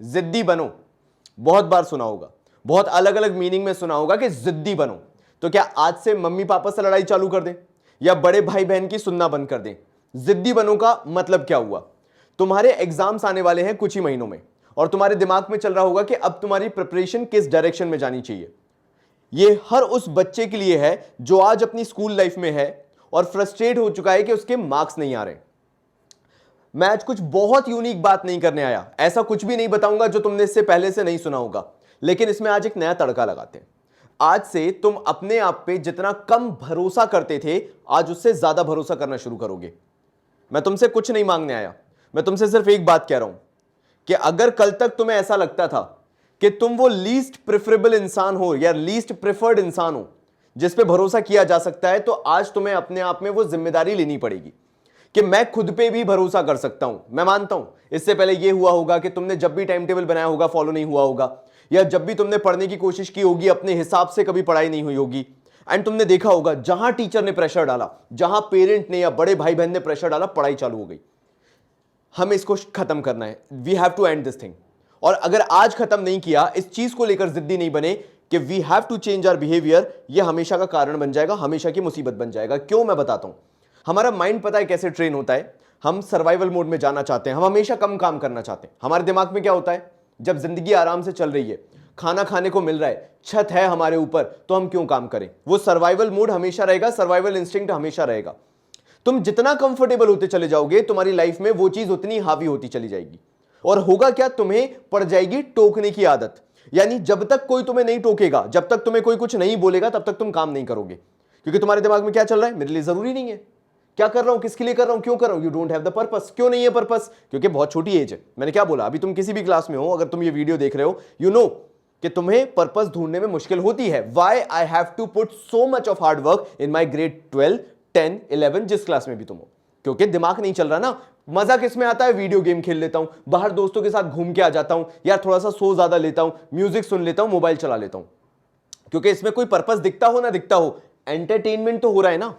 जिद्दी बनो, बहुत बार सुना होगा, बहुत अलग अलग मीनिंग में सुना होगा कि जिद्दी बनो। तो क्या आज से मम्मी पापा से लड़ाई चालू कर दें या बड़े भाई बहन की सुनना बंद कर दें? जिद्दी बनो का मतलब क्या हुआ? तुम्हारे एग्जाम्स आने वाले हैं कुछ ही महीनों में और तुम्हारे दिमाग में चल रहा होगा कि अब तुम्हारी प्रिपरेशन किस डायरेक्शन में जानी चाहिए। ये हर उस बच्चे के लिए है जो आज अपनी स्कूल लाइफ में है और फ्रस्ट्रेट हो चुका है कि उसके मार्क्स नहीं आ रहे। मैं आज कुछ बहुत यूनिक बात नहीं करने आया, ऐसा कुछ भी नहीं बताऊंगा जो तुमने इससे पहले से नहीं सुना होगा, लेकिन इसमें आज एक नया तड़का लगाते हैं। आज से तुम अपने आप पे जितना कम भरोसा करते थे, आज उससे ज्यादा भरोसा करना शुरू करोगे। मैं तुमसे कुछ नहीं मांगने आया, मैं तुमसे सिर्फ एक बात कह रहा हूं कि अगर कल तक तुम्हें ऐसा लगता था कि तुम वो लीस्ट प्रेफरेबल इंसान हो या लीस्ट प्रेफर्ड इंसान हो जिस पे भरोसा किया जा सकता है, तो आज तुम्हें अपने आप में वो जिम्मेदारी लेनी पड़ेगी कि मैं खुद पे भी भरोसा कर सकता हूं। मैं मानता हूं इससे पहले यह हुआ होगा कि तुमने जब भी टाइम टेबल बनाया होगा फॉलो नहीं हुआ होगा, या जब भी तुमने पढ़ने की कोशिश की होगी अपने हिसाब से कभी पढ़ाई नहीं हुई होगी, एंड तुमने देखा होगा जहां टीचर ने प्रेशर डाला, जहां पेरेंट ने या बड़े भाई बहन ने प्रेशर डाला, पढ़ाई चालू हो गई। हमें इसको खत्म करना है, we have to end this thing. और अगर आज खत्म नहीं किया, इस चीज को लेकर जिद्दी नहीं बने कि we have to change our behaviour, यह हमेशा का कारण बन जाएगा, हमेशा की मुसीबत बन जाएगा। क्यों? मैं बताता हूं। हमारा माइंड पता है कैसे ट्रेन होता है? हम सर्वाइवल मोड में जाना चाहते हैं, हम हमेशा कम काम करना चाहते हैं। हमारे दिमाग में क्या होता है? जब जिंदगी आराम से चल रही है, खाना खाने को मिल रहा है, छत है हमारे ऊपर, तो हम क्यों काम करें? वो सर्वाइवल मोड हमेशा रहेगा, सर्वाइवल इंस्टिंक्ट हमेशा रहेगा। तुम जितना कंफर्टेबल होते चले जाओगे, तुम्हारी लाइफ में वो चीज उतनी हावी होती चली जाएगी। और होगा क्या? तुम्हें पड़ जाएगी टोकने की आदत। यानी जब तक कोई तुम्हें नहीं टोकेगा, जब तक तुम्हें कोई कुछ नहीं बोलेगा, तब तक तुम काम नहीं करोगे। क्योंकि तुम्हारे दिमाग में क्या चल रहा है? मेरे लिए जरूरी नहीं है, क्या कर रहा हूं, किसके लिए कर रहा हूं, क्यों कर रहा हूं? You don't have the purpose. क्यों नहीं है पर्पस? क्योंकि बहुत छोटी एज है। मैंने क्या बोला? अभी तुम किसी भी क्लास में हो, अगर तुम ये वीडियो देख रहे हो, यू नो कि तुम्हें पर्पस ढूंढने में मुश्किल होती है। Why I have to put so much of hard work in my grade 12, 10, 11, जिस क्लास में भी तुम हो? क्योंकि दिमाग नहीं चल रहा ना। मजा किसमें आता है? वीडियो गेम खेल लेता हूं, बाहर दोस्तों के साथ घूम के आ जाता हूं, यार थोड़ा सा सो ज्यादा लेता हूं, म्यूजिक सुन लेता हूं, मोबाइल चला लेता हूं। क्योंकि इसमें कोई पर्पस दिखता हो ना दिखता हो, एंटरटेनमेंट तो हो रहा है ना।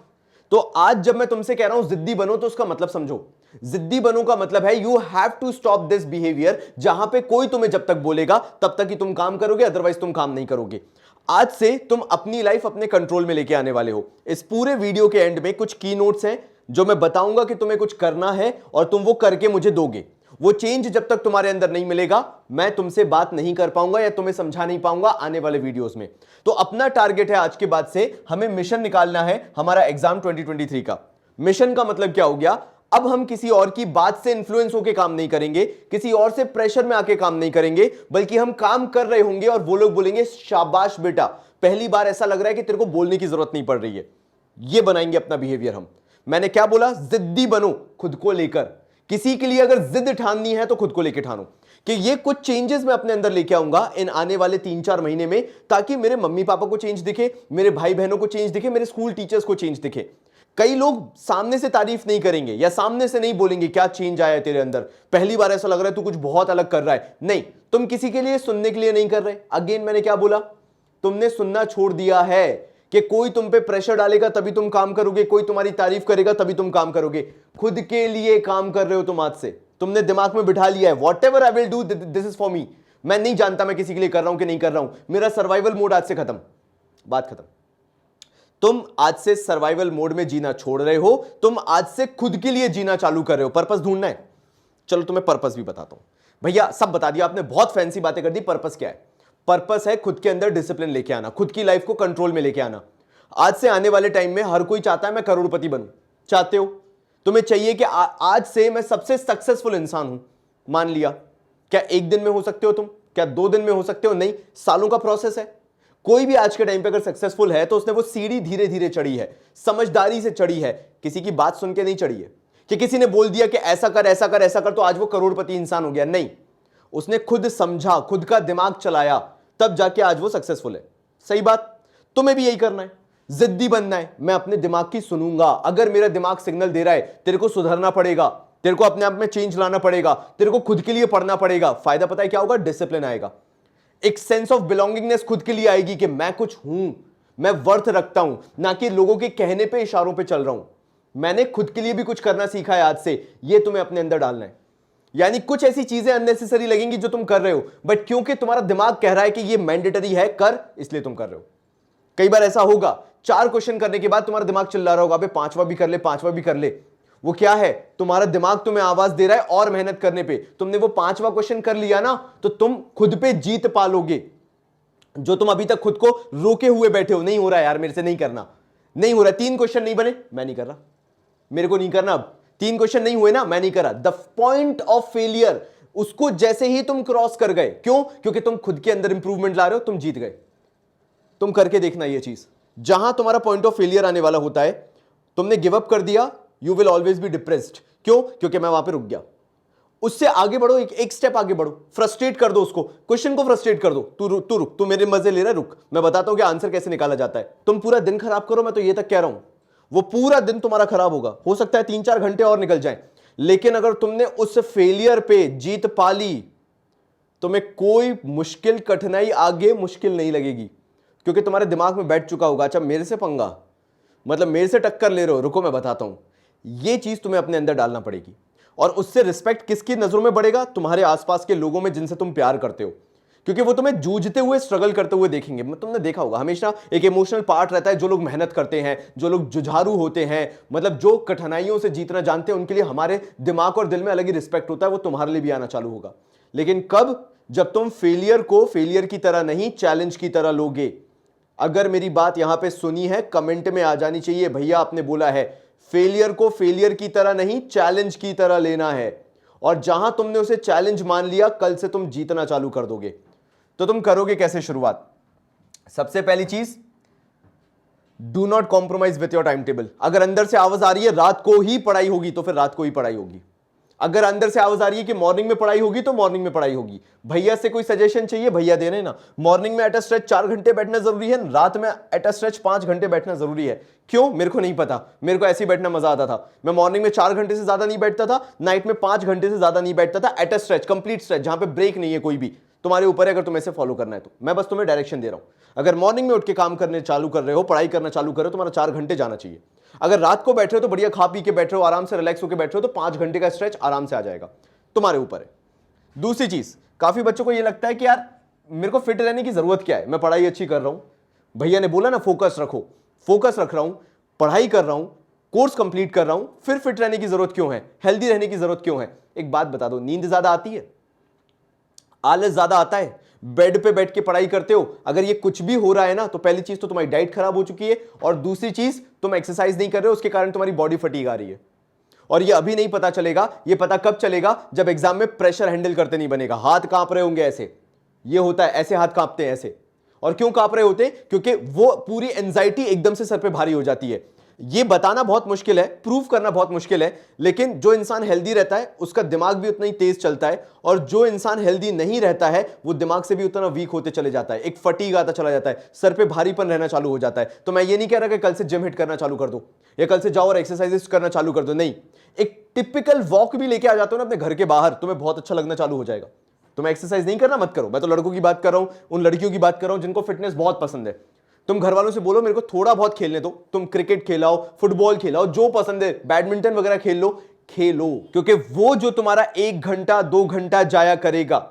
तो आज जब मैं तुमसे कह रहा हूं जिद्दी बनो, तो उसका मतलब समझो। जिद्दी बनो का मतलब है you have to stop this behaviour, जहां पे कोई तुम्हें जब तक बोलेगा तब तक ही तुम काम करोगे, अदरवाइज तुम काम नहीं करोगे। आज से तुम अपनी लाइफ अपने कंट्रोल में लेके आने वाले हो। इस पूरे वीडियो के एंड में कुछ की नोट्स हैं जो मैं बताऊंगा कि तुम्हें कुछ करना है और तुम वो करके मुझे दोगे। वो चेंज जब तक तुम्हारे अंदर नहीं मिलेगा, मैं तुमसे बात नहीं कर पाऊंगा या तुम्हें समझा नहीं पाऊंगा आने वाले वीडियोस में। तो अपना टारगेट है आज के बाद से हमें मिशन निकालना है हमारा एग्जाम 2023 का। मिशन का मतलब क्या हो गया? अब हम किसी और की बात से इन्फ्लुएंस होकर काम नहीं करेंगे, किसी और से प्रेशर में आके काम नहीं करेंगे, बल्कि हम काम कर रहे होंगे और वो लोग बोलेंगे शाबाश बेटा, पहली बार ऐसा लग रहा है कि तेरे को बोलने की जरूरत नहीं पड़ रही है। ये बनाएंगे अपना बिहेवियर हम। मैंने क्या बोला? जिद्दी बनो खुद को लेकर। किसी के लिए अगर जिद ठाननी है तो खुद को लेकर ठानो कि ये कुछ चेंजेस मैं अपने अंदर लेके आऊंगा इन आने वाले 3-4 महीने में, ताकि मेरे मम्मी पापा को चेंज दिखे, मेरे भाई बहनों को चेंज दिखे, मेरे स्कूल टीचर्स को चेंज दिखे। कई लोग सामने से तारीफ नहीं करेंगे या सामने से नहीं बोलेंगे क्या चेंज आया है तेरे अंदर, पहली बार ऐसा लग रहा है तू कुछ बहुत अलग कर रहा है। नहीं, तुम किसी के लिए सुनने के लिए नहीं कर रहे। अगेन मैंने क्या बोला? तुमने सुनना छोड़ दिया है कि कोई तुम पे प्रेशर डालेगा तभी तुम काम करोगे, कोई तुम्हारी तारीफ करेगा तभी तुम काम करोगे। खुद के लिए काम कर रहे हो तुम आज से। तुमने दिमाग में बिठा लिया है what ever I will do this is for me. मैं नहीं जानता मैं किसी के लिए कर रहा हूं कि नहीं कर रहा हूं, मेरा सर्वाइवल मोड आज से खत्म। बात खत्म। तुम आज से सर्वाइवल मोड में जीना छोड़ रहे हो, तुम आज से खुद के लिए जीना चालू कर रहे हो। पर्पस ढूंढना है। चलो तुम्हें पर्पस भी बताता हूं। भैया सब बता दिया आपने, बहुत फैंसी बातें कर दी। पर्पस क्या है? पर्पस है खुद के अंदर डिसिप्लिन लेके आना, खुद की लाइफ को कंट्रोल में लेके आना। आज से आने वाले टाइम में हर कोई चाहता है मैं करोड़पति बनूं। चाहते हो? तुम्हें चाहिए कि आज से मैं सबसे सक्सेसफुल इंसान हूं। मान लिया। क्या एक दिन में हो सकते हो तुम? क्या 2 दिन में हो सकते हो? नहीं, सालों का प्रोसेस है। कोई भी आज के टाइम पे अगर सक्सेसफुल है तो उसने वो सीढ़ी धीरे धीरे चढ़ी है, समझदारी से चढ़ी है, किसी की बात सुन के नहीं चढ़ी है कि किसी ने बोल दिया कि ऐसा कर ऐसा कर ऐसा कर तो आज वो करोड़पति इंसान हो गया। नहीं, उसने खुद समझा, खुद का दिमाग चलाया, तब जाके आज वो सक्सेसफुल है। सही बात? तुम्हें भी यही करना है, जिद्दी बनना है। मैं अपने दिमाग की सुनूंगा। अगर मेरा दिमाग सिग्नल दे रहा है तेरे को सुधरना पड़ेगा, तेरे को अपने आप में चेंज लाना पड़ेगा, तेरे को खुद के लिए पढ़ना पड़ेगा, फायदा पता है क्या होगा? डिसिप्लिन आएगा, एक सेंस ऑफ बिलोंगिंगनेस खुद के लिए आएगी कि मैं कुछ हूं, मैं वर्थ रखता हूं, ना कि लोगों के कहने पे इशारों पे चल रहा हूं। मैंने खुद के लिए भी कुछ करना सीखा है आज से, ये तुम्हें अपने अंदर डालना है। यानी कुछ ऐसी चीजें अननेसेसरी लगेंगी जो तुम कर रहे हो, बट क्योंकि तुम्हारा दिमाग कह रहा है कि ये मैंडेटरी है कर, इसलिए तुम कर रहे हो। कई बार ऐसा होगा 4 क्वेश्चन करने के बाद तुम्हारा दिमाग चिल्ला रहा होगा अबे 5वां भी कर ले, 5वां भी कर ले। वो क्या है, तुम्हारा दिमाग तुम्हें आवाज दे रहा है और मेहनत करने पे। तुमने वो 5वां क्वेश्चन कर लिया ना तो तुम खुद पे जीत पालोगे। जो तुम अभी तक खुद को रोके हुए बैठे हो, नहीं हो रहा यार मेरे से, नहीं करना, नहीं हो रहा, 3 क्वेश्चन नहीं बने, मैं नहीं कर रहा, मेरे को नहीं करना, अब 3 क्वेश्चन नहीं हुए ना, मैं नहीं कर रहा। द पॉइंट ऑफ फेलियर, उसको जैसे ही तुम क्रॉस कर गए, क्यों? क्योंकि तुम खुद के अंदर इंप्रूवमेंट ला रहे हो, तुम जीत गए। तुम करके देखना ये चीज। जहां तुम्हारा पॉइंट ऑफ फेलियर आने वाला होता है, तुमने गिव अप कर दिया, you will always be depressed. क्यों? क्योंकि मैं वहां पे रुक गया। उससे आगे बढ़ो, एक स्टेप आगे बढ़ो, फ्रस्ट्रेट कर दो उसको, क्वेश्चन को फ्रस्ट्रेट कर दो। तू रुक, तू मेरे मजे ले रहा है, रुक, मैं बताता हूं कि आंसर कैसे निकाला जाता है। तुम पूरा दिन खराब करो, मैं तो ये तक कह रहा हूं, वो पूरा दिन तुम्हारा खराब होगा। हो सकता है 3-4 घंटे और निकल जाए, लेकिन अगर तुमने उस फेलियर पे जीत पा ली, तुम्हें कोई मुश्किल कठिनाई आगे मुश्किल नहीं लगेगी, क्योंकि तुम्हारे दिमाग में बैठ चुका होगा, अच्छा मेरे से पंगा, मतलब मेरे से टक्कर ले रहे हो, रुको मैं बताता हूं। यह चीज तुम्हें अपने अंदर डालना पड़ेगी। और उससे रिस्पेक्ट किसकी नजरों में बढ़ेगा? तुम्हारे आसपास के लोगों में जिनसे तुम प्यार करते हो, क्योंकि वो तुम्हें जूझते हुए, स्ट्रगल करते हुए देखेंगे। तुमने देखा होगा हमेशा एक इमोशनल पार्ट रहता है, जो लोग मेहनत करते हैं, जो लोग जुझारू होते हैं, मतलब जो कठिनाइयों से जीतना जानते हैं, उनके लिए हमारे दिमाग और दिल में अलग ही रिस्पेक्ट होता है। वो तुम्हारे लिए भी आना चालू होगा। लेकिन कब? जब तुम फेलियर को फेलियर की तरह नहीं, चैलेंज की तरह लोगे। अगर मेरी बात यहां पे सुनी है, कमेंट में आ जानी चाहिए, भैया आपने बोला है फेलियर को फेलियर की तरह नहीं, चैलेंज की तरह लेना है। और जहां तुमने उसे चैलेंज मान लिया, कल से तुम जीतना चालू कर दोगे। तो तुम करोगे कैसे शुरुआत? सबसे पहली चीज, do not compromise with your time table. अगर अंदर से आवाज आ रही है रात को ही पढ़ाई होगी, तो फिर रात को ही पढ़ाई होगी। अगर अंदर से आवाज आ रही है कि मॉर्निंग में पढ़ाई होगी, तो मॉर्निंग में पढ़ाई होगी। भैया से कोई सजेशन चाहिए, भैया दे रहे हैं ना, मॉर्निंग में एट अ स्ट्रेच 4 घंटे बैठना जरूरी है, रात में एट अ स्ट्रेच 5 घंटे बैठना जरूरी है। क्यों? मेरे को नहीं पता, मेरे को ऐसे ही बैठना मजा आता था। मैं मॉर्निंग में 4 घंटे से ज्यादा नहीं बैठता था, नाइट में 5 घंटे से ज्यादा नहीं बैठता था, at a stretch, complete stretch, जहां पे ब्रेक नहीं है कोई भी। तुम्हारे ऊपर है, अगर तुम्हें इसे फॉलो करना है तो। मैं बस तुम्हें डायरेक्शन दे रहा हूं। अगर मॉर्निंग में उठ के काम करने चालू कर रहे हो, पढ़ाई करना चालू कर रहे हो, तुम्हारा 4 घंटे जाना चाहिए। अगर रात को बैठ रहे हो तो बढ़िया खा पी के बैठ रहे हो, आराम से रिलैक्स होकर बैठ रहे हो, तो 5 घंटे का स्ट्रेच आराम से आ जाएगा। तुम्हारे ऊपर है। दूसरी चीज, काफी बच्चों को यह लगता है कि यार मेरे को फिट रहने की जरूरत क्या है, मैं पढ़ाई अच्छी कर रहा हूं, भैया ने बोला ना फोकस रखो, फोकस रख रहा हूं, पढ़ाई कर रहा हूं, कोर्स कंप्लीट कर रहा हूं, फिर फिट रहने की जरूरत क्यों है, हेल्दी रहने की जरूरत क्यों है? एक बात बता दो, नींद ज्यादा आती है, आलस ज्यादा आता है, बेड पे बैठ के पढ़ाई करते हो, अगर ये कुछ भी हो रहा है ना, तो पहली चीज तो तुम्हारी डाइट खराब हो चुकी है, और दूसरी चीज तुम एक्सरसाइज नहीं कर रहे हो, उसके कारण तुम्हारी बॉडी फटीग आ रही है। और ये अभी नहीं पता चलेगा, ये पता कब चलेगा? जब एग्जाम में प्रेशर हैंडल करते नहीं बनेगा, हाथ कांप रहे होंगे ऐसे, ये होता है, ऐसे हाथ कांपते हैं ऐसे। और क्यों कांप रहे होते हैं? क्योंकि वो पूरी एंजाइटी एकदम से सर पे भारी हो जाती है। ये बताना बहुत मुश्किल है, प्रूफ करना बहुत मुश्किल है, लेकिन जो इंसान हेल्दी रहता है उसका दिमाग भी उतना ही तेज चलता है, और जो इंसान हेल्दी नहीं रहता है वो दिमाग से भी उतना वीक होते चले जाता है, एक फटीग आता चला जाता है, सर पे भारीपन रहना चालू हो जाता है। तो मैं ये नहीं कह रहा कि कल से जिम हिट करना चालू कर दो, या कल से जाओ और एक्सरसाइजेस करना चालू कर दो, नहीं। एक टिपिकल वॉक भी लेके आ जाते हो ना अपने घर के बाहर, तुम्हें बहुत अच्छा लगना चालू हो जाएगा। तुम्हें एक्सरसाइज नहीं करना, मत करो। मैं तो लड़कों की बात कर रहा हूं, उन लड़कियों की बात कर रहा हूं जिनको फिटनेस बहुत पसंद है। तुम घर वालों से बोलो मेरे को थोड़ा बहुत खेलने दो, तुम क्रिकेट खेलाओ, फुटबॉल खेलाओ, जो पसंद है, बैडमिंटन वगैरह खेल लो, खेलो। क्योंकि वो जो तुम्हारा 1 घंटा 2 घंटा जाया करेगा,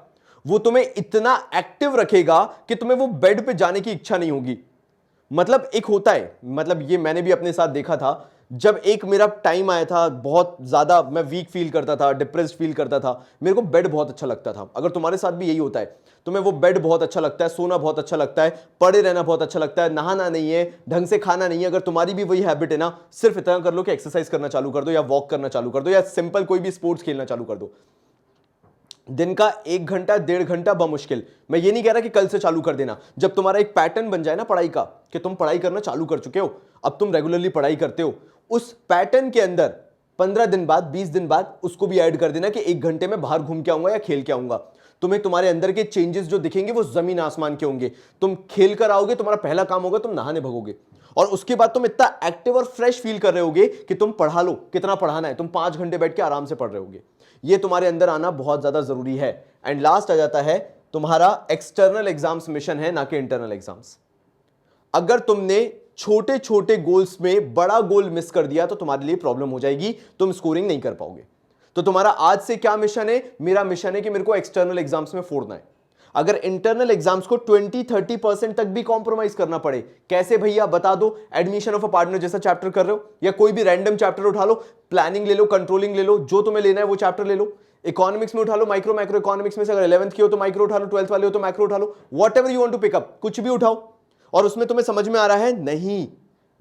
वो तुम्हें इतना एक्टिव रखेगा कि तुम्हें वो बेड पे जाने की इच्छा नहीं होगी। मतलब एक होता है, मतलब ये मैंने भी अपने साथ देखा था, जब एक मेरा टाइम आया था, बहुत ज्यादा मैं वीक फील करता था, डिप्रेस्ड फील करता था, मेरे को बेड बहुत अच्छा लगता था। अगर तुम्हारे साथ भी यही होता है, तुम्हें वो बेड बहुत अच्छा लगता है, सोना बहुत अच्छा लगता है, पड़े रहना बहुत अच्छा लगता है, नहाना नहीं है, ढंग से खाना नहीं है, अगर तुम्हारी भी वही हैबिट है ना, सिर्फ इतना कर लो कि एक्सरसाइज करना चालू कर दो, या वॉक करना चालू कर दो, या सिंपल कोई भी स्पोर्ट्स खेलना चालू कर दो। दिन का 1 घंटा 1.5 घंटा बमुश्किल, मैं ये नहीं कह रहा कि कल से चालू कर देना, जब तुम्हारा एक पैटर्न बन जाए ना पढ़ाई का, कि तुम पढ़ाई करना चालू कर चुके हो, अब तुम रेगुलरली पढ़ाई करते हो, उस पैटर्न के अंदर 15 दिन बाद, 20 दिन बाद उसको भी ऐड कर देना कि 1 घंटे में बाहर घूम के आऊंगा या खेल के आऊंगा। तुम्हें तुम्हारे अंदर के चेंजेस जो दिखेंगे वो जमीन आसमान के होंगे। तुम खेल कर आओगे, तुम्हारा पहला काम होगा तुम नहाने भगोगे, और उसके बाद तुम इतना एक्टिव और फ्रेश फील कर रहे होगे कि तुम पढ़ा लो, कितना पढ़ाना है, तुम 5 घंटे बैठ के आराम से पढ़ रहे होगे। ये तुम्हारे अंदर आना बहुत ज्यादा जरूरी है। एंड लास्ट आ जाता है तुम्हारा एक्सटर्नल एग्जाम्स मिशन है, ना कि इंटरनल एग्जाम्स। अगर तुमने छोटे छोटे गोल्स में बड़ा गोल मिस कर दिया तो तुम्हारे लिए प्रॉब्लम हो जाएगी, तुम स्कोरिंग नहीं कर पाओगे। तो तुम्हारा आज से क्या मिशन है? मेरा मिशन है कि मेरे को एक्सटर्नल एग्जाम्स में फोड़ना है। अगर इंटरनल एग्जाम्स को 20-30% तक भी कॉम्प्रोमाइज करना पड़े, कैसे भैया बता दो। एडमिशन ऑफ अ पार्टनर जैसा चैप्टर कर रहे हो, या कोई भी रैंडम चैप्टर उठा लो, प्लानिंग ले लो, कंट्रोलिंग ले लो, जो तुम्हें लेना है वो चैप्टर ले लो। इकोनॉमिक्स में उठा लो, माइक्रो मैक्रो इकोनॉमिक्स में से अगर 11th की हो तो माइक्रो उठा लो, 12th वाले हो तो मैक्रो उठा लो, whatever you want to pick up, कुछ भी उठाओ। और उसमें तुम्हें समझ में आ रहा है नहीं,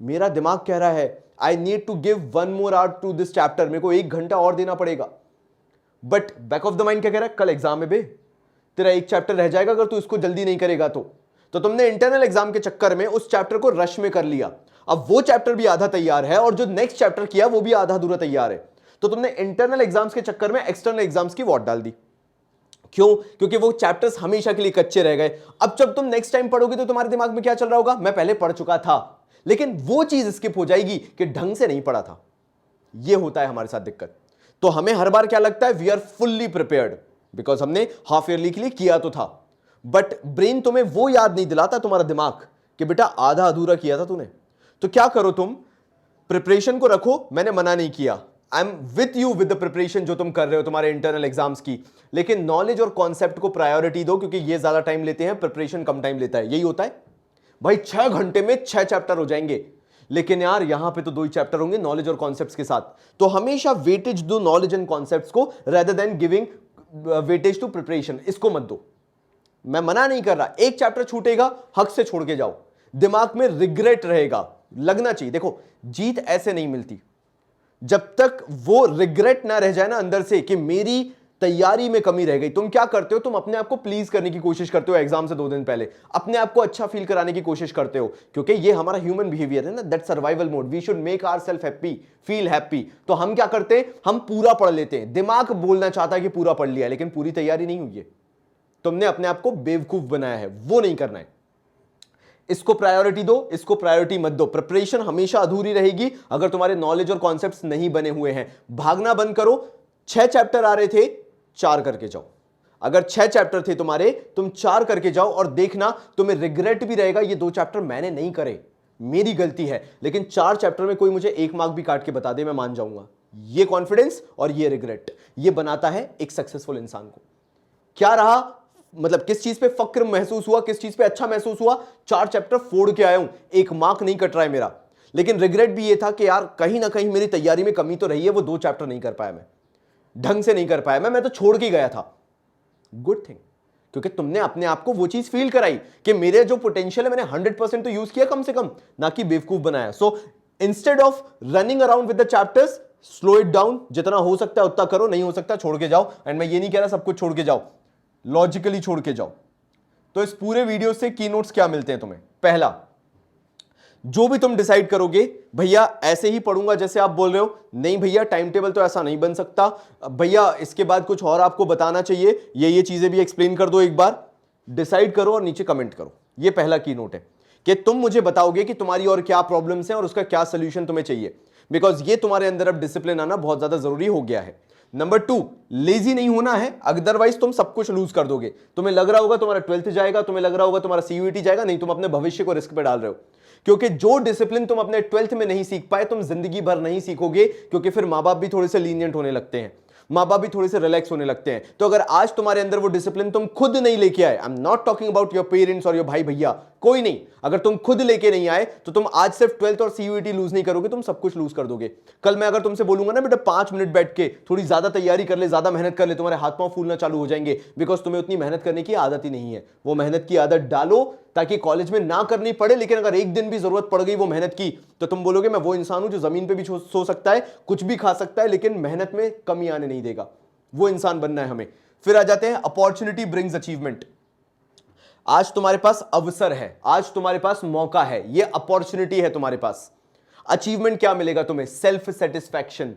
मेरा दिमाग कह रहा है I need to give 1 more hour to this chapter, मेरे को 1 घंटा और देना पड़ेगा। But back of the mind क्या कह रहा है? कल एग्जाम है बे, तेरा 1 चैप्टर रह जाएगा अगर तू इसको जल्दी नहीं करेगा तो तुमने इंटरनल एग्जाम के चक्कर में उस चैप्टर को रश में कर लिया। अब वो चैप्टर भी आधा तैयार है और जो नेक्स्ट चैप्टर किया वो भी आधा अधूरा तैयार है। तो तुमने इंटरनल एग्जाम्स के चक्कर में एक्सटर्नल एग्जाम्स की वॉट डाल दी। क्यों? क्योंकि वो चैप्टर्स हमेशा के लिए कच्चे रह गए। अब जब तुम नेक्स्ट टाइम पढ़ोगे तो तुम्हारे दिमाग में क्या चल रहा होगा? मैं पहले पढ़ चुका था, लेकिन वो चीज स्किप हो जाएगी कि ढंग से नहीं पढ़ा था। ये होता है हमारे साथ दिक्कत। तो हमें हर बार क्या लगता है? We are fully prepared, because हमने हाफ ईयरली के लिए किया तो था, बट ब्रेन तुम्हें वो याद नहीं दिलाता, तुम्हारा दिमाग, कि बेटा आधा अधूरा किया था तूने। तो क्या करो तुम? प्रिपरेशन को रखो, मैंने मना नहीं किया, I am with you with the preparation जो तुम कर रहे हो तुम्हारे इंटरनल एग्जाम्स की, लेकिन नॉलेज और कॉन्सेप्ट को प्रायोरिटी दो, क्योंकि ये ज्यादा टाइम लेते हैं, प्रिपरेशन कम टाइम लेता है। यही होता है भाई, 6 घंटे में 6 चैप्टर हो जाएंगे, लेकिन यार यहां पे तो 2 ही चैप्टर होंगे नॉलेज और कॉन्सेप्ट्स के साथ। तो हमेशा वेटेज दो नॉलेज एंड कॉन्सेप्ट्स को, rather than giving weightage to preparation. इसको मत दो, मैं मना नहीं कर रहा, 1 चैप्टर छूटेगा हक से छोड़ के जाओ, दिमाग में रिग्रेट रहेगा, लगना चाहिए। देखो जीत ऐसे नहीं मिलती, जब तक वो रिग्रेट ना रह जाए ना अंदर से कि मेरी तैयारी में कमी रह गई। तुम क्या करते हो? तुम अपने आप को प्लीज करने की कोशिश करते हो, एग्जाम से 2 दिन पहले अपने आप को अच्छा फील कराने की कोशिश करते हो, क्योंकि ये हमारा ह्यूमन बिहेवियर है ना, that survival mode, we should make ourselves happy, feel happy. तो हम क्या करते हैं? हम पूरा पढ़ लेते हैं, दिमाग बोलना चाहता है कि पूरा पढ़ लिया, लेकिन पूरी तैयारी नहीं हुई है। तुमने अपने आप को बेवकूफ बनाया है, वो नहीं करना है। इसको प्रायोरिटी दो, इसको प्रायोरिटी मत दो। प्रिपरेशन हमेशा अधूरी रहेगी अगर तुम्हारे नॉलेज और कॉन्सेप्ट्स नहीं बने हुए हैं। भागना बंद करो। 6 चैप्टर आ रहे थे, 4 करके जाओ। अगर 6 चैप्टर थे तुम्हारे, तुम 4 करके जाओ, और देखना तुम्हें रिग्रेट भी रहेगा, ये 2 चैप्टर मैंने नहीं करे, मेरी गलती है, लेकिन 4 चैप्टर में कोई मुझे 1 मार्क भी काट के बता दे, मैं मान जाऊंगा। ये कॉन्फिडेंस और ये रिग्रेट, ये बनाता है एक सक्सेसफुल इंसान को। क्या रहा? मतलब किस चीज पे फक्र महसूस हुआ, किस चीज पे अच्छा महसूस हुआ? 4 चैप्टर फोड़ के आया हूं, 1 मार्क नहीं कट रहा है मेरा, लेकिन रिग्रेट भी ये था कि यार कहीं ना कहीं मेरी तैयारी में कमी तो रही है, वो 2 चैप्टर नहीं कर पाया, मैं ढंग से नहीं कर पाया, मैं तो छोड़ के गया था। गुड थिंग, क्योंकि तुमने अपने आप को वो चीज फील कराई कि मेरे जो पोटेंशियल है मैंने 100% तो यूज किया कम से कम, ना कि बेवकूफ बनाया। So instead of running around with the chapters, slow it down, जितना हो सकता है उतना करो, नहीं हो सकता छोड़ के जाओ। एंड मैं ये नहीं कह रहा सब कुछ छोड़ के जाओ, लॉजिकली छोड़ के जाओ। तो इस पूरे वीडियो से की नोट्स क्या मिलते हैं तुम्हें? पहला, जो भी तुम डिसाइड करोगे, भैया ऐसे ही पढ़ूंगा जैसे आप बोल रहे हो, नहीं भैया टाइम टेबल तो ऐसा नहीं बन सकता, भैया इसके बाद कुछ और आपको बताना चाहिए, ये चीजें भी एक्सप्लेन कर दो, एक बार डिसाइड करो और नीचे कमेंट करो। ये पहला की नोट है कि तुम मुझे बताओगे कि तुम्हारी और क्या प्रॉब्लम्स हैं और उसका क्या सोल्यूशन तुम्हें चाहिए, बिकॉज ये तुम्हारे अंदर अब डिसिप्लिन आना बहुत ज्यादा जरूरी हो गया है। नंबर 2, लेजी नहीं होना है, अदरवाइज तुम सब कुछ लूज कर दोगे। तुम्हें लग रहा होगा तुम्हारा 12th जाएगा, तुम्हें लग रहा होगा तुम्हारा सीयूईटी जाएगा, नहीं, तुम अपने भविष्य को रिस्क पे डाल रहे हो, क्योंकि जो डिसिप्लिन तुम अपने 12th में नहीं सीख पाए, तुम जिंदगी भर नहीं सीखोगे, क्योंकि फिर माँ बाप भी थोड़े से लीनियंट होने लगते हैं, माँ बाप भी थोड़े से रिलैक्स होने लगते हैं। तो अगर आज तुम्हारे अंदर वो डिसिप्लिन तुम खुद नहीं लेके आए, I am not talking about your parents और योर भाई भैया, कोई नहीं, अगर तुम खुद लेके नहीं आए तो तुम आज सिर्फ 12th और सीयूईटी लूज नहीं करोगे, तुम सब कुछ लूज कर दोगे। कल मैं अगर तुमसे बोलूंगा ना बेटा 5 मिनट बैठ के थोड़ी ज्यादा तैयारी कर ले, ज्यादा मेहनत कर ले, तुम्हारे हाथ पांव फूलना चालू हो जाएंगे, बिकॉज तुम्हें उतनी मेहनत करने की आदत ही नहीं है। वो मेहनत की आदत डालो ताकि कॉलेज में ना करनी पड़े, लेकिन अगर एक दिन भी जरूरत पड़ गई वो मेहनत की, तो तुम बोलोगे मैं वो इंसान हूं जो जमीन पे भी सो सकता है, कुछ भी खा सकता है, लेकिन मेहनत में कमी आने नहीं देगा। वो इंसान बनना है हमें। फिर आ जाते हैं अपॉर्चुनिटी ब्रिंग्स अचीवमेंट। आज तुम्हारे पास अवसर है, आज तुम्हारे पास मौका है, ये अपॉर्चुनिटी है तुम्हारे पास। अचीवमेंट क्या मिलेगा तुम्हें? Self satisfaction.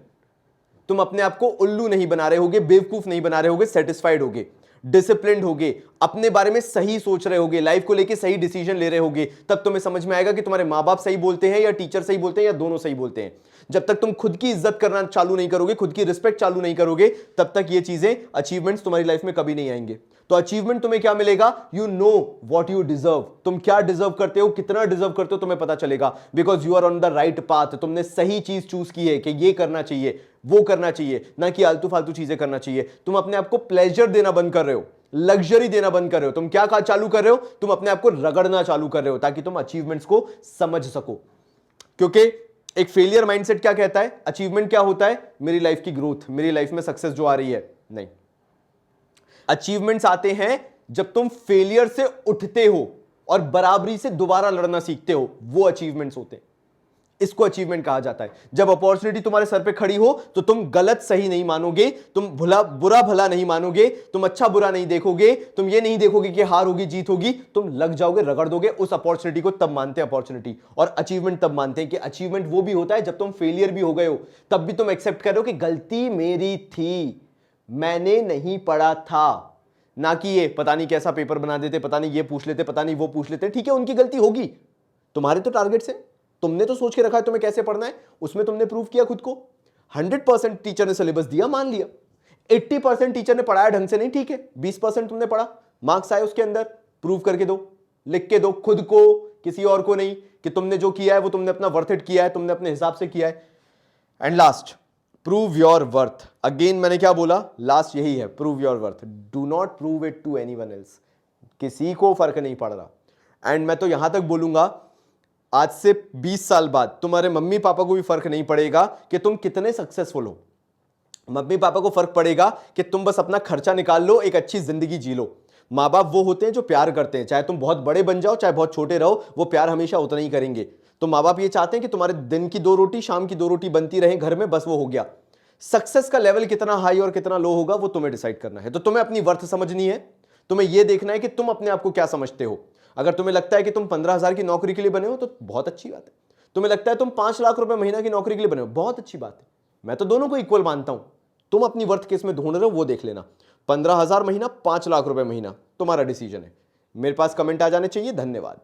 तुम अपने आप को उल्लू नहीं बना रहे होगे, बेवकूफ नहीं बना रहे होगे, सेटिस्फाइड होगे, डिसिप्लिन्ड होगे, अपने बारे में सही सोच रहे होगे, लाइफ को लेके सही डिसीजन ले रहे होगे। तब तुम्हें समझ में आएगा कि तुम्हारे माँ बाप सही बोलते हैं या टीचर सही बोलते हैं या दोनों सही बोलते हैं। जब तक तुम खुद की इज्जत करना चालू नहीं करोगे, खुद की रिस्पेक्ट चालू नहीं करोगे, तब तक ये चीजें, अचीवमेंट्स तुम्हारी लाइफ में कभी नहीं आएंगे। तो अचीवमेंट तुम्हें क्या मिलेगा? You know what you deserve, तुम क्या डिजर्व करते हो, कितना डिजर्व करते हो तुम्हें पता चलेगा, because you are on the right path. तुमने सही चीज चूज की है कि ये करना चाहिए, वो करना चाहिए, ना कि आलतू फालतू चीजें करना चाहिए। तुम अपने आप को प्लेजर देना बंद कर रहे हो, लग्जरी देना बंद कर रहे हो। तुम क्या चालू कर रहे हो? तुम अपने आप को रगड़ना चालू कर रहे हो ताकि तुम अचीवमेंट्स को समझ सको। क्योंकि एक फेलियर माइंडसेट क्या कहता है? अचीवमेंट क्या होता है? मेरी लाइफ की ग्रोथ, मेरी लाइफ में सक्सेस जो आ रही है। नहीं, अचीवमेंट्स आते हैं जब तुम फेलियर से उठते हो और बराबरी से दोबारा लड़ना सीखते हो, वो अचीवमेंट्स होते हैं। इसको अचीवमेंट कहा जाता है। जब अपॉर्चुनिटी तुम्हारे सर पे खड़ी हो तो तुम गलत सही नहीं मानोगे, तुम बुरा भला नहीं मानोगे, तुम अच्छा बुरा नहीं देखोगे, तुम ये नहीं देखोगे कि हार होगी जीत होगी, तुम लग जाओगे, रगड़ दोगे उस अपॉर्चुनिटी को। तब मानते हैं अपॉर्चुनिटी। और अचीवमेंट तब मानते हैं कि अचीवमेंट वो भी होता है जब तुम फेलियर भी हो गए हो, तब भी तुम एक्सेप्ट कर रहे हो कि गलती मेरी थी, मैंने नहीं पढ़ा था। ना कि ये पता नहीं कैसा पेपर बना देते, पता नहीं ये पूछ लेते, पता नहीं वो पूछ लेते। ठीक है, उनकी गलती होगी, तुम्हारे तो टारगेट्स हैं, तुमने तो सोच के रखा है तुम्हें कैसे पढ़ना है, उसमें तुमने प्रूव किया खुद को। 100% टीचर ने सिलेबस दिया, मान लिया। 80% टीचर ने पढ़ाया ढंग से नहीं, ठीक है, 20% तुमने पढ़ा, मार्क्स आए उसके अंदर, प्रूव करके दो, लिख के दो खुद को, किसी और को नहीं, कि तुमने जो किया है वो तुमने अपना वर्थ इट किया है, तुमने अपने हिसाब से किया है। And last, prove your worth. Again मैंने क्या बोला? लास्ट यही है, prove your worth. Do not prove it to anyone else. किसी को फर्क नहीं पड़ रहा। एंड मैं तो यहां तक बोलूंगा, आज से 20 साल बाद तुम्हारे मम्मी पापा को भी फर्क नहीं पड़ेगा कि तुम कितने सक्सेसफुल हो। मम्मी पापा को फर्क पड़ेगा कि तुम बस अपना खर्चा निकाल लो, एक अच्छी जिंदगी जी लो। माँ बाप वो होते हैं जो प्यार करते हैं, चाहे तुम बहुत बड़े बन जाओ चाहे बहुत छोटे रहो, वो प्यार हमेशा उतना ही करेंगे। तो माँ बाप ये चाहते हैं कि तुम्हारे दिन की 2 रोटी, शाम की 2 रोटी बनती रहे घर में, बस वो हो गया। सक्सेस का लेवल कितना हाई और कितना लो होगा वो तुम्हें डिसाइड करना है। तो तुम्हें अपनी वर्थ समझनी है, तुम्हें यह देखना है कि तुम अपने आप को क्या समझते हो। अगर तुम्हें लगता है कि तुम 15,000 की नौकरी के लिए बने हो तो बहुत अच्छी बात है। तुम्हें लगता है तुम 5 लाख रुपए महीना की नौकरी के लिए बने हो, बहुत अच्छी बात है। मैं तो दोनों को इक्वल मानता हूं। तुम अपनी वर्थ किस में ढूंढ रहे हो वो देख लेना। 15,000 महीना, 5 लाख रुपए महीना, तुम्हारा डिसीजन है। मेरे पास कमेंट आ जाने चाहिए। धन्यवाद।